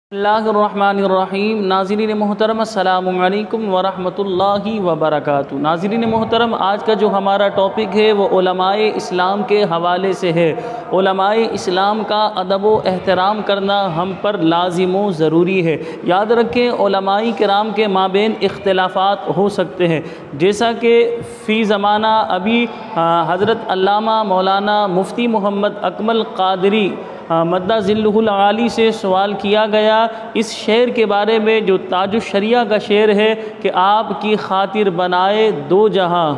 बिस्मिल्लाहिर्रहमानिर्रहीम। नाज़रीन मोहतरम अस्सलामु अलैकुम वरहमतुल्लाहि वबरकातुहू। नाज़रीन मोहतरम, आज का जो हमारा टॉपिक है वो उलमाए इस्लाम के हवाले से है। उलमाए इस्लाम का अदब व एहतराम करना हम पर लाज़िम व ज़रूरी है। याद रखें, उलमाए किराम के माबैन इख्तिलाफ़ात हो सकते हैं, जैसा कि फ़ी ज़माना अभी हज़रत अल्लामा मौलाना मुफ्ती मोहम्मद अकमल क़ादरी मद्दा ज़िल्लुहुल आली से सवाल किया गया इस शेर के बारे में, जो ताजुश शरिया का शेर है कि आपकी खातिर बनाए दो जहां,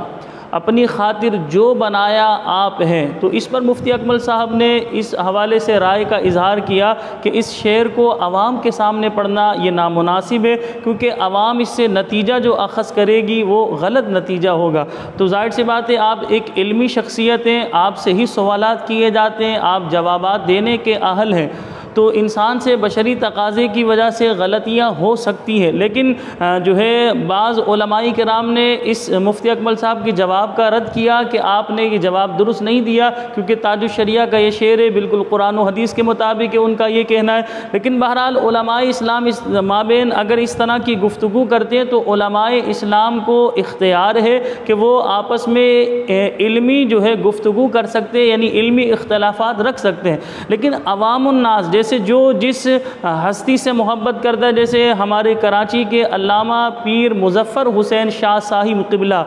अपनी खातिर जो बनाया आप हैं। तो इस पर मुफ्ती अकमल साहब ने इस हवाले से राय का इजहार किया कि इस शेर को आवाम के सामने पढ़ना ये नामुनासिब है, क्योंकि आवाम इससे नतीजा जो अखज़ करेगी वो गलत नतीजा होगा। तो ज़ाहिर सी बात है, आप एक इल्मी शख्सियत हैं, आपसे ही सवालात किए जाते हैं, आप जवाबात देने के अहल हैं। तो इंसान से बशरी तकाज़े की वजह से गलतियाँ हो सकती हैं, लेकिन जो है बाज़ उलमाए किराम ने इस मुफ्ती अकमल साहब के जवाब का रद्द किया कि आपने ये जवाब दुरुस्त नहीं दिया, क्योंकि ताजुश शरिया का ये शेर है, बिल्कुल कुरान और हदीस के मुताबिक है, उनका ये कहना है। लेकिन बहरहाल उलमाए इस्लाम इस माबैन अगर इस तरह की गुफ्तगू करते हैं तो उलमाए इस्लाम को इख्तियार है कि वो आपस में इल्मी जो है गुफ्तगू कर सकते हैं, यानी इल्मी इख्तलाफात रख सकते हैं। लेकिन अवामुन्नास जैसे जो जिस हस्ती से मोहब्बत करता है, जैसे हमारे कराची के अल्लामा पीर मुज़फ़्फ़र हुसैन शाह साहिब क़िबला,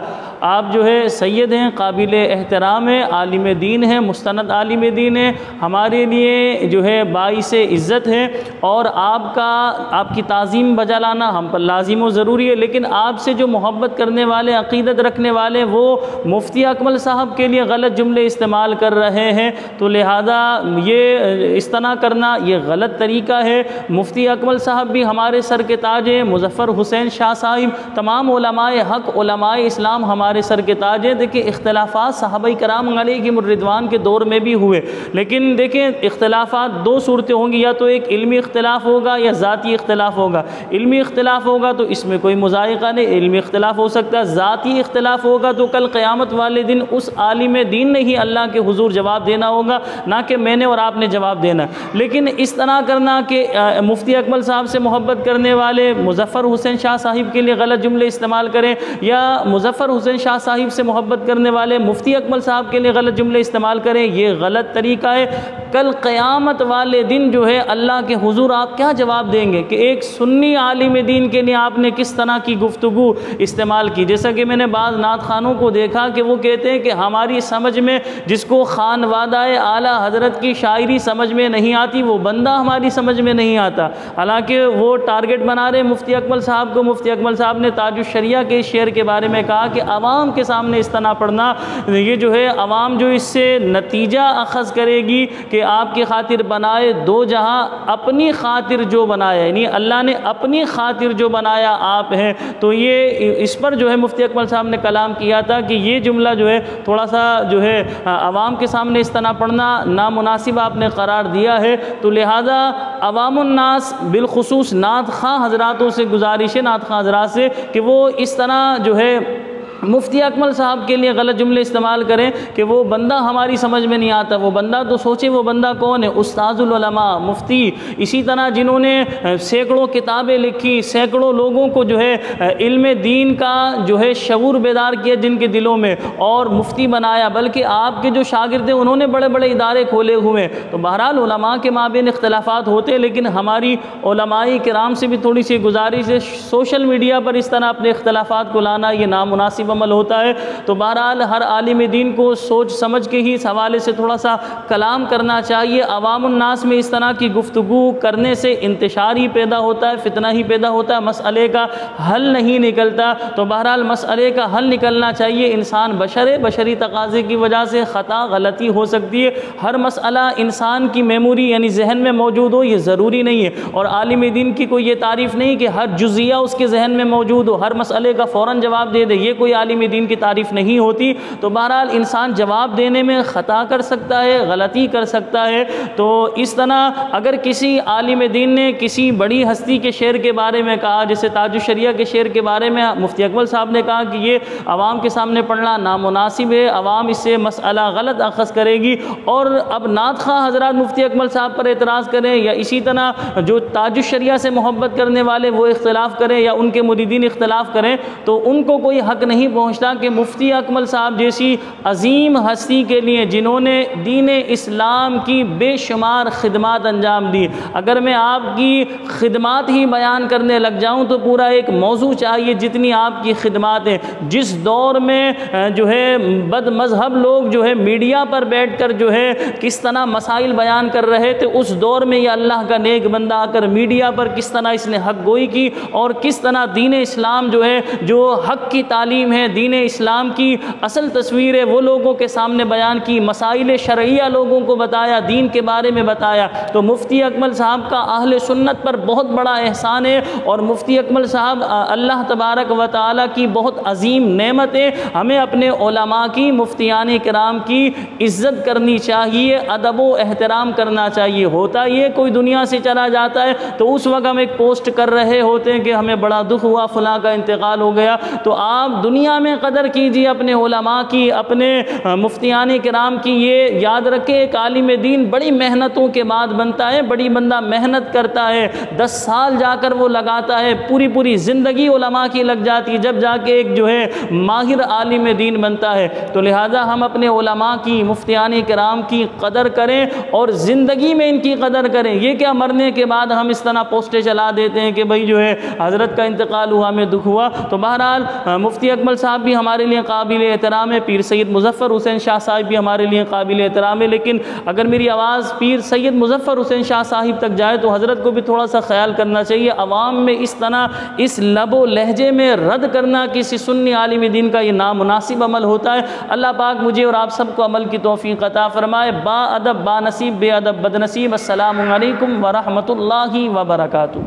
आप जो है सैयद हैं, काबिल एहतराम है, आलिम दीन है, मुस्तनद आलिम दीन है, हमारे लिए जो है बाइस इज़्ज़त है, और आपकी ताज़ीम बजा लाना हम पर लाजिम व ज़रूरी है। लेकिन आपसे जो मोहब्बत करने वाले, अक़ीदत रखने वाले, वो मुफ्ती अकमल साहब के लिए गलत जुमले इस्तेमाल कर रहे हैं, तो लिहाजा ये इस तरह करना ये गलत तरीका है। मुफ्ती अकमल साहब भी हमारे सर के ताज हैं, मुज़फ़्फ़र हुसैन शाह साहिब, तमाम उलमाए हक़, उलमाए इस्लाम हमारे सर के ताज हैं। देखिए, इख्तिलाफ़ात सहाबाए किराम अलैहिम रिज़वान के दौर में भी हुए, लेकिन देखें इख्तिलाफ़ात दो सूरतें होंगी, या तो एक इल्मी इख्तिलाफ़ होगा या ज़ाती इख्तिलाफ़ होगा। इल्मी इख्तिलाफ़ होगा तो इसमें कोई मुज़ायक़ा नहीं, इल्मी इख्तिलाफ़ हो सकता है। ज़ाती इख्तिलाफ़ होगा तो कल क़यामत वाले दिन उस आलिम दीन ने ही अल्लाह के हुज़ूर जवाब देना होगा, ना कि मैंने और आपने जवाब देना। लेकिन इस तरह करना कि मुफ्ती अकमल साहब से मोहब्बत करने वाले मुज़फ़्फ़र हुसैन शाह साहिब के लिए गलत जुमले इस्तेमाल करें, या मुज़फ़्फ़र हुसैन शाह साहिब से मोहब्बत करने वाले मुफ्ती अकमल साहब के लिए गलत जुमले इस्तेमाल करें, ये गलत तरीका है। कल क़यामत वाले दिन जो है अल्लाह के हुज़ूर आप क्या जवाब देंगे कि एक सुन्नी आलिम दीन के लिए आपने किस तरह की गुफ्तगू इस्तेमाल की। जैसा कि मैंने बाज़ नात खानों को देखा कि वो कहते हैं कि हमारी समझ में जिसको खानवादाए आला हज़रत की शायरी समझ में नहीं आती, वो बंदा हमारी समझ में नहीं आता। हालांकि वो टारगेट बना रहे मुफ्ती अकमल साहब को। मुफ्ती अकमल साहब ने ताजुश शरिया के शेर के बारे में कहा कि आवाम के सामने इस तरह पढ़ना, ये जो है आवाम जो इससे नतीजा अखज़ करेगी कि आपकी खातिर बनाए दो जहां, अपनी खातिर जो बनाया, यानी अल्लाह ने अपनी खातिर जो बनाया आप हैं। तो ये इस पर जो है मुफ्ती अकमल साहब ने कलाम किया था कि ये जुमला जो है थोड़ा सा जो है आवाम के सामने इस तरह पढ़ना नामुनासिब आपने करार दिया है। तो लिहाजा अवामुन्नास बिलखुसूस नात खां हज़रातों से गुजारिश है, नात खां हज़रात से, कि वो इस तरह जो है मुफ्ती अकमल साहब के लिए गलत जुमले इस्तेमाल करें कि वो बंदा हमारी समझ में नहीं आता। वो बंदा तो सोचे वो बंदा कौन है, उस्ताजुल उलमा मुफ्ती, इसी तरह जिन्होंने सैकड़ों किताबें लिखी, सैकड़ों लोगों को जो है इल्म दीन का जो है शऊर बेदार किया जिनके दिलों में, और मुफ्ती बनाया। बल्कि आपके जो शागिर्द हैं उन्होंने बड़े बड़े इदारे खोले हुए हैं। तो बहरहाल उलमा के माबैन इख्तिलाफ़ात होते हैं, लेकिन हमारी उलमाए किराम से भी थोड़ी सी गुजारिश है, सोशल मीडिया पर इस तरह अपने इख्तिलाफ़ात को लाना ये नामुनासिब अमल होता है। तो बहरहाल हर आलिम दीन को सोच समझ के ही इस हवाले से थोड़ा सा कलाम करना चाहिए। अवामुन्नास में इस तरह की गुफ्तगू करने से इंतशार ही पैदा होता है, फितना ही पैदा होता है, मसले का हल नहीं निकलता। तो बहरहाल मसले का हल निकलना चाहिए। इंसान बशर है, बशरी तकाज़े की वजह से ख़ता गलती हो सकती है। हर मसला इंसान की मेमोरी यानी जहन में मौजूद हो ये ज़रूरी नहीं है, और आलिम दीन की कोई ये तारीफ़ नहीं कि हर जुज़िया उसके जहन में मौजूद हो, हर मसले का फ़ौरन जवाब दे दे। ये कोई आलिम दीन की तारीफ़ नहीं होती। तो बहरहाल इंसान जवाब देने में ख़ता कर सकता है, गलती कर सकता है। तो इस तरह अगर किसी आलिम दीन ने किसी बड़ी हस्ती के शेर के बारे में कहा, जैसे ताजुश शरिया के शेर के बारे में मुफ्ती अकमल साहब ने कहा कि ये आवाम के सामने पढ़ना नामुनासिब है, आवाम इससे मसला गलत अखज़ करेगी, और अब नात ख़्वाह हज़रात मुफ्ती अकमल साहब पर एतराज़ करें या इसी तरह जो ताजुश शरिया से मोहब्बत करने वाले वो इख्तिलाफ़ करें या उनके मुरीदीन इख्तिलाफ़ करें, तो उनको कोई हक़ नहीं पहुँचता कि मुफ्ती अकमल साहब जैसी अज़ीम हस्ती के लिए जिन्होंने दीन इस्लाम की बेशुमार खिदमात अंजाम दी, अगर मैं आपकी खिदमात ही बयान करने लग जाऊँ तो पूरा एक मौजू चाहिए जितनी आपकी खिदमात हैं। जिस दौर में जो है बद मज़हब लोग जो है मीडिया पर बैठ कर जो है किस तरह मसाइल बयान कर रहे थे, उस दौर में यह अल्लाह का नेक बंदा आकर मीडिया पर किस तरह इसने हक़ गोई की और किस तरह दीन इस्लाम जो है, जो हक़ की तालीम है, दीन इस्लाम की असल तस्वीर है, वो लोगों के सामने बयान की, मसाइल शरइया लोगों को बताया, दीन के बारे में बताया। तो मुफ्ती अकमल साहब का अहले सुन्नत पर बहुत बड़ा एहसान है और मुफ्ती अकमल साहब अल्लाह तबारक व तआला की बहुत अजीम नेमत है। हमें अपने उलमा की, मुफ्तियान किराम की इज़्ज़त करनी चाहिए, अदब व एहतराम करना चाहिए। होता ये कोई दुनिया से चला जाता है तो उस वक्त हम एक पोस्ट कर रहे होते हैं कि हमें बड़ा दुख हुआ, फ़लाँ का इंतकाल हो गया। तो आप दुनिया में कदर कीजिए अपने उलमा की, अपने मुफ्तियान किराम की। ये याद रखें एक आलिम दीन बड़ी मेहनतों के बाद बनता है, बड़ी बंदा मेहनत करता है, 10 साल जाकर वो लगाता है, पूरी पूरी ज़िंदगी उलमा की लग जाती है, जब जाके एक जो है माहिर आलिम दीन बनता है। तो लिहाजा हम अपने उलमा की, मुफ्तियान किराम की कदर करें और ज़िंदगी में इनकी कदर करें। ये क्या मरने के बाद हम इस तरह पोस्टें चला देते हैं कि भाई जो है हज़रत का इंतकाल हुआ, हमें दुख हुआ। तो बहरहाल मुफ्ती अकमल साहब भी हमारे लिए काबिल एहतराम है, पीर सैयद मुज़फ़्फ़र हुसैन शाह साहिब भी हमारे लिए काबिल एहतराम है। लेकिन अगर मेरी आवाज़ पीर सैयद मुज़फ़्फ़र हुसैन शाह साहिब तक जाए तो हज़रत को भी थोड़ा सा ख्याल करना चाहिए। अवाम में इस तरह इस लबो लहजे में रद्द करना किसी सुन्नी आलिम दीन का ये नामुनासिब अमल होता है। अल्लाह पाक मुझे और आप सबको अमल की तौफ़ीक़ अता फ़रमाए। बा अदब बा नसीब, बे अदब बदनसीब। अस्सलामु अलैकुम व रहमतुल्लाहि व बरकातुहू।